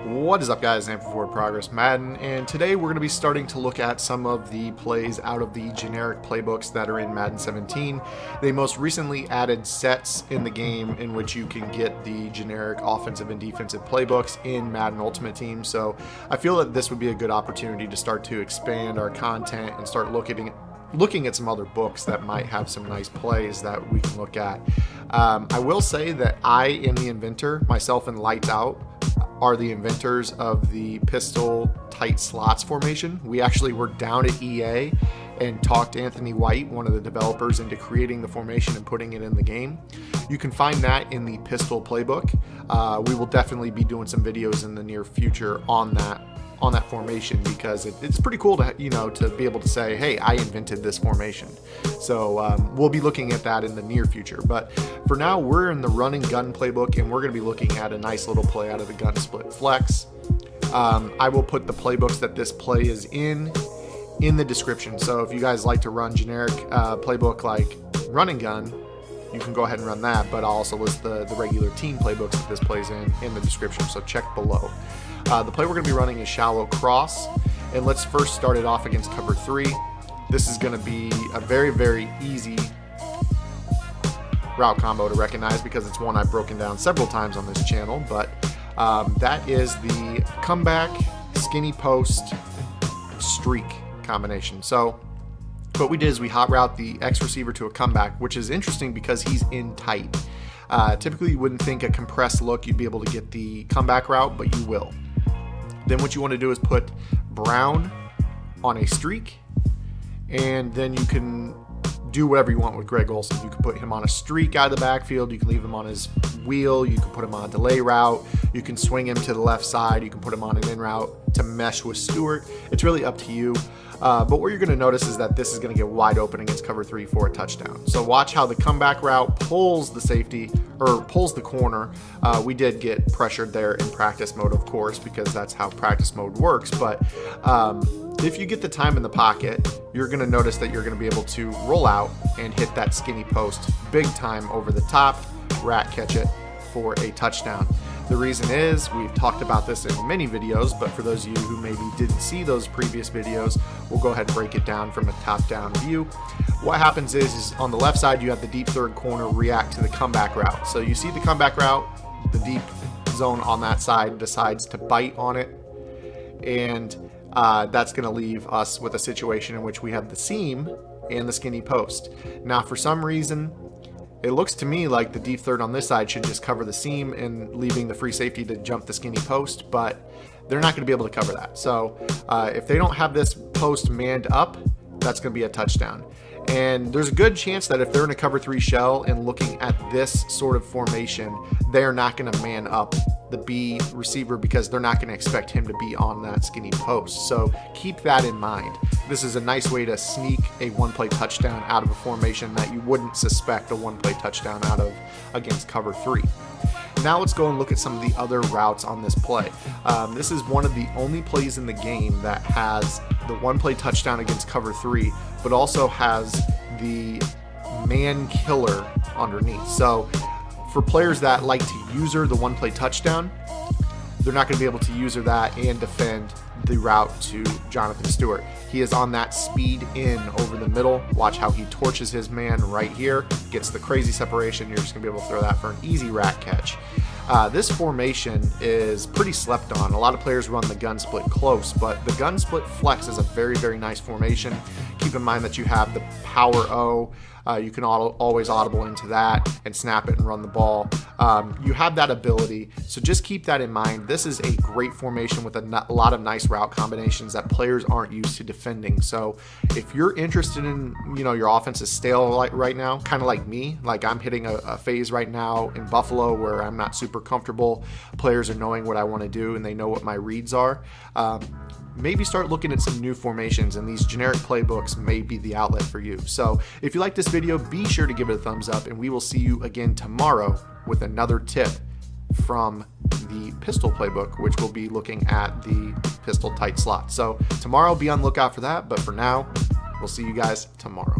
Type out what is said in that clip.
What is up, guys? And Forward Progress Madden, and today we're going to be starting to look at some of the plays out of the generic playbooks that are in Madden 17. They most recently added sets in the game in which you can get the generic offensive and defensive playbooks in Madden Ultimate Team, so I feel that this would be a good opportunity to start to expand our content and start looking at some other books that might have some nice plays that we can look at. I will say that I am the inventor, myself and Lights Out are the inventors of the pistol tight slots formation. We actually were down at EA and talked Anthony White, one of the developers, into creating the formation and putting it in the game. You can find that in the pistol playbook. We will definitely be doing some videos in the near future on that formation, because it's pretty cool to to be able to say, hey, I invented this formation. So we'll be looking at that in the near future, but for now we're in the run and gun playbook, and we're going to be looking at a nice little play out of the gun split flex. I will put the playbooks that this play is in the description, so if you guys like to run generic playbook like run and gun, you can go ahead and run that, but I'll also list the regular team playbooks that this plays in the description, so check below. The play we're going to be running is shallow cross, and let's first start it off against cover 3. This is going to be a very, very easy route combo to recognize because it's one I've broken down several times on this channel, but that is the comeback skinny post streak combination. So what we did is we hot route the X receiver to a comeback, which is interesting because he's in tight. Typically you wouldn't think a compressed look you'd be able to get the comeback route, but you will. Then what you want to do is put Brown on a streak, and then you can do whatever you want with Greg Olsen. You can put him on a streak out of the backfield, you can leave him on his wheel, you can put him on a delay route, you can swing him to the left side, you can put him on an in route to mesh with Stewart. It's really up to you. But what you're going to notice is that this is going to get wide open against cover 3 for a touchdown. So watch how the comeback route pulls the safety, or pulls the corner. We did get pressured there in practice mode, of course, because that's how practice mode works. But if you get the time in the pocket, you're going to notice that you're going to be able to roll out and hit that skinny post big time over the top, rat catch it for a touchdown. The reason is, we've talked about this in many videos, but for those of you who maybe didn't see those previous videos, we'll go ahead and break it down from a top-down view. What happens is on the left side, you have the deep third corner react to the comeback route. So you see the comeback route, the deep zone on that side decides to bite on it, and that's going to leave us with a situation in which we have the seam and the skinny post. Now, for some reason, it looks to me like the deep third on this side should just cover the seam and leaving the free safety to jump the skinny post, but they're not going to be able to cover that. So if they don't have this post manned up, that's going to be a touchdown. And there's a good chance that if they're in a cover 3 shell and looking at this sort of formation, they're not going to man up the B receiver because they're not going to expect him to be on that skinny post. So keep that in mind. This is a nice way to sneak a one-play touchdown out of a formation that you wouldn't suspect a one-play touchdown out of against cover 3. Now let's go and look at some of the other routes on this play. This is one of the only plays in the game that has the one-play touchdown against cover 3, but also has the man killer underneath. So for players that like to user the one-play touchdown, they're not going to be able to user that and defend the route to Jonathan Stewart. He is on that speed in over the middle. Watch how he torches his man right here, gets the crazy separation. You're just going to be able to throw that for an easy rat catch. This formation is pretty slept on. A lot of players run the gun split close, but the gun split flex is a very, very nice formation. Keep in mind that you have the power O. You can always audible into that and snap it and run the ball. You have that ability, so just keep that in mind. This is a great formation with a lot of nice route combinations that players aren't used to defending. So if you're interested in, your offense is stale right now, kind of like me, like I'm hitting a phase right now in Buffalo where I'm not super comfortable. Players are knowing what I want to do and they know what my reads are. Maybe start looking at some new formations, and these generic playbooks may be the outlet for you. So if you like this video, be sure to give it a thumbs up, and we will see you again tomorrow with another tip from the pistol playbook, which will be looking at the pistol tight slot. So tomorrow, be on lookout for that, but for now, we'll see you guys tomorrow.